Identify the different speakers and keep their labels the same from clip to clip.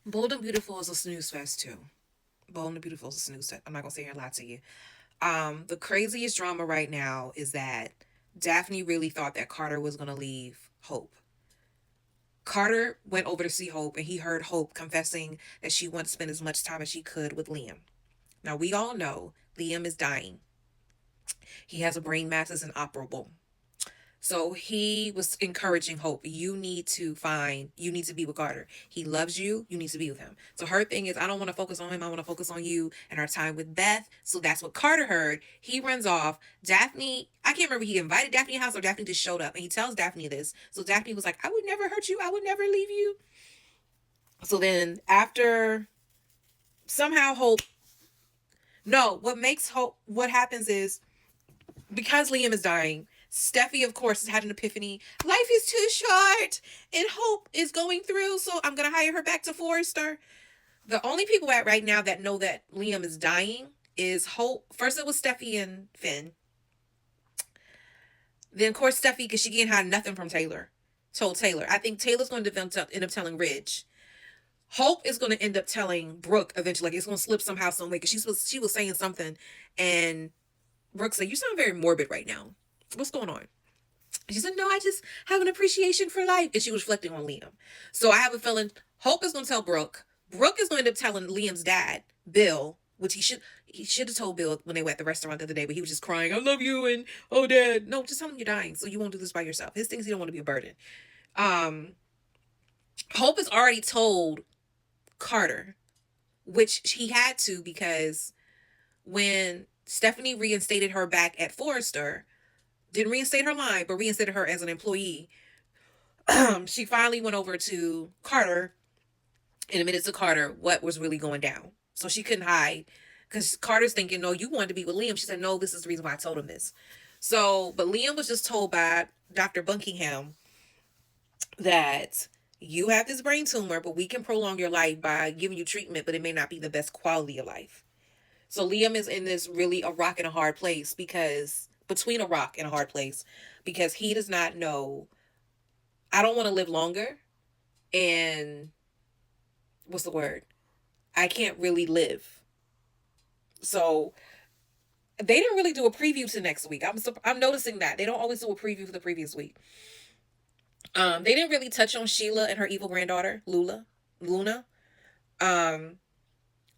Speaker 1: Bold and Beautiful is a snooze fest too. Bold and Beautiful is a snooze fest. I'm not gonna sit here and lie to you. The craziest drama right now is that Daphne really thought that Carter was gonna leave Hope. Carter went over to see Hope and he heard Hope confessing that she wanted to spend as much time as she could with Liam. Now we all know Liam is dying. He has a brain mass that's inoperable. So he was encouraging Hope, you need to be with Carter. He loves you, you need to be with him. So her thing is, I don't want to focus on him, I want to focus on you and our time with Beth. So that's what Carter heard. He runs off. Daphne, I can't remember, he invited Daphne to the house or Daphne just showed up and he tells Daphne this. So Daphne was like, I would never hurt you, I would never leave you. So then after somehow Hope, no, what happens is because Liam is dying, Steffi, of course, has had an epiphany. Life is too short, and Hope is going through, so I'm gonna hire her back to Forrester. The only people at right now that know that Liam is dying is Hope. First, it was Steffi and Finn. Then, of course, Steffi, because she can't hide nothing from Taylor, told Taylor. I think Taylor's going to end up telling Ridge. Hope is going to end up telling Brooke eventually. Like it's going to slip somehow, some way. Because she was saying something, and Brooke said, "You sound very morbid right now. What's going on?" She said, "No, I just have an appreciation for life." And she was reflecting on Liam. So I have a feeling Hope is going to tell Brooke. Brooke is going to end up telling Liam's dad, Bill, which he should have told Bill when they were at the restaurant the other day, but he was just crying, "I love you," and "Oh, Dad." No, just tell him you're dying, so you won't do this by yourself. His things, he don't want to be a burden. Um, Hope has already told Carter, which he had to because when Stephanie reinstated her back at Forrester, didn't reinstate her line, but reinstated her as an employee. She finally went over to Carter and admitted to Carter what was really going down. So she couldn't hide because Carter's thinking, no, you wanted to be with Liam. She said, no, this is the reason why I told him this. So, but Liam was just told by Dr. Buckingham that you have this brain tumor, but we can prolong your life by giving you treatment, but it may not be the best quality of life. So Liam is in this really a rock and a hard place because between a rock and a hard place because he does not know. I don't want to live longer, and what's the word? I can't really live. So they didn't really do a preview to next week. I'm noticing that they don't always do a preview for the previous week. They didn't really touch on Sheila and her evil granddaughter Luna. Um,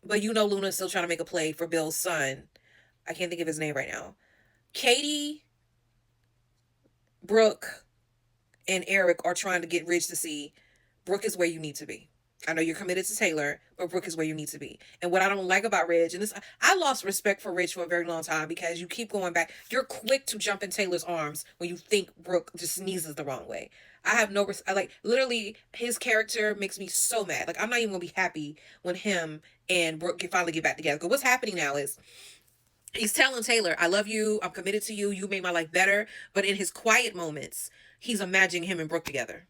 Speaker 1: but you know Luna's still trying to make a play for Bill's son. I can't think of his name right now. Katie, Brooke, and Eric are trying to get Ridge to see Brooke is where you need to be. I know you're committed to Taylor, but Brooke is where you need to be. And what I don't like about Ridge, and this, I lost respect for Ridge for a very long time because you keep going back. You're quick to jump in Taylor's arms when you think Brooke just sneezes the wrong way. I have no, I like literally his character makes me so mad. Like I'm not even gonna be happy when him and Brooke can finally get back together. Because what's happening now is he's telling Taylor, I love you, I'm committed to you, you made my life better. But in his quiet moments, he's imagining him and Brooke together.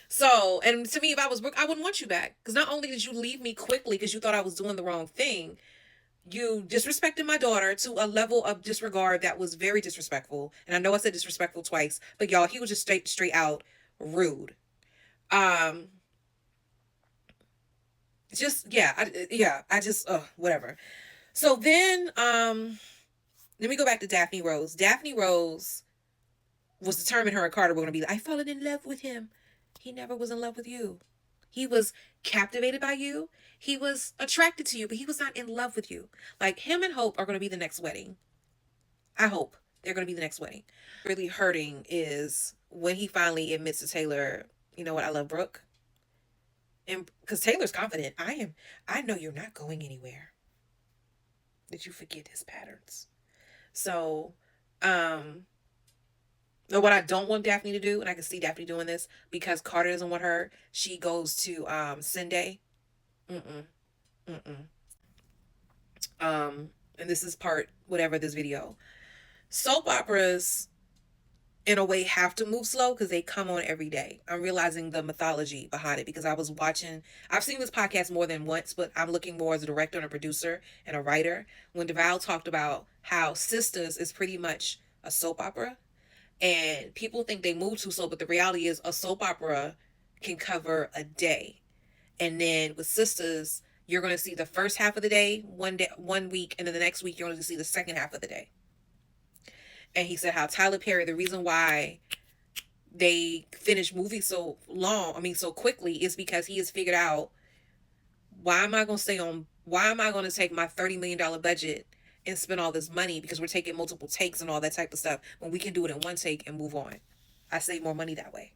Speaker 1: So, and to me, if I was Brooke, I wouldn't want you back. Because not only did you leave me quickly because you thought I was doing the wrong thing, you disrespected my daughter to a level of disregard that was very disrespectful. And I know I said disrespectful twice, but y'all, he was just straight out rude. Um, just I just whatever. So then, let me go back to Daphne Rose. Daphne Rose was determined her and Carter were going to be. I've fallen in love with him. He never was in love with you. He was captivated by you. He was attracted to you, but he was not in love with you. Like him and Hope are going to be the next wedding. I hope they're going to be the next wedding. Really hurting is when he finally admits to Taylor, you know what, I love Brooke. And because Taylor's confident, I know you're not going anywhere. Did you forget his patterns? So, um, what I don't want Daphne to do, and I can see Daphne doing this because Carter doesn't want her. She goes to Sunday. Mm-mm, mm-mm. And this is part whatever this video. Soap operas, in a way, have to move slow because they come on every day. I'm realizing the mythology behind it because I was watching. I've seen this podcast more than once, but I'm looking more as a director and a producer and a writer. When DeVal talked about how Sisters is pretty much a soap opera, And people think they move too slow, but the reality is a soap opera can cover a day. And then with Sisters, you're going to see the first half of the day, 1 week, and then the next week you're going to see the second half of the day. And he said how Tyler Perry, the reason why they finish movies so long, so quickly, is because he has figured out, why am I going to stay on, why am I going to take my $30 million budget and spend all this money, because we're taking multiple takes and all that type of stuff, when we can do it in one take and move on. I save more money that way.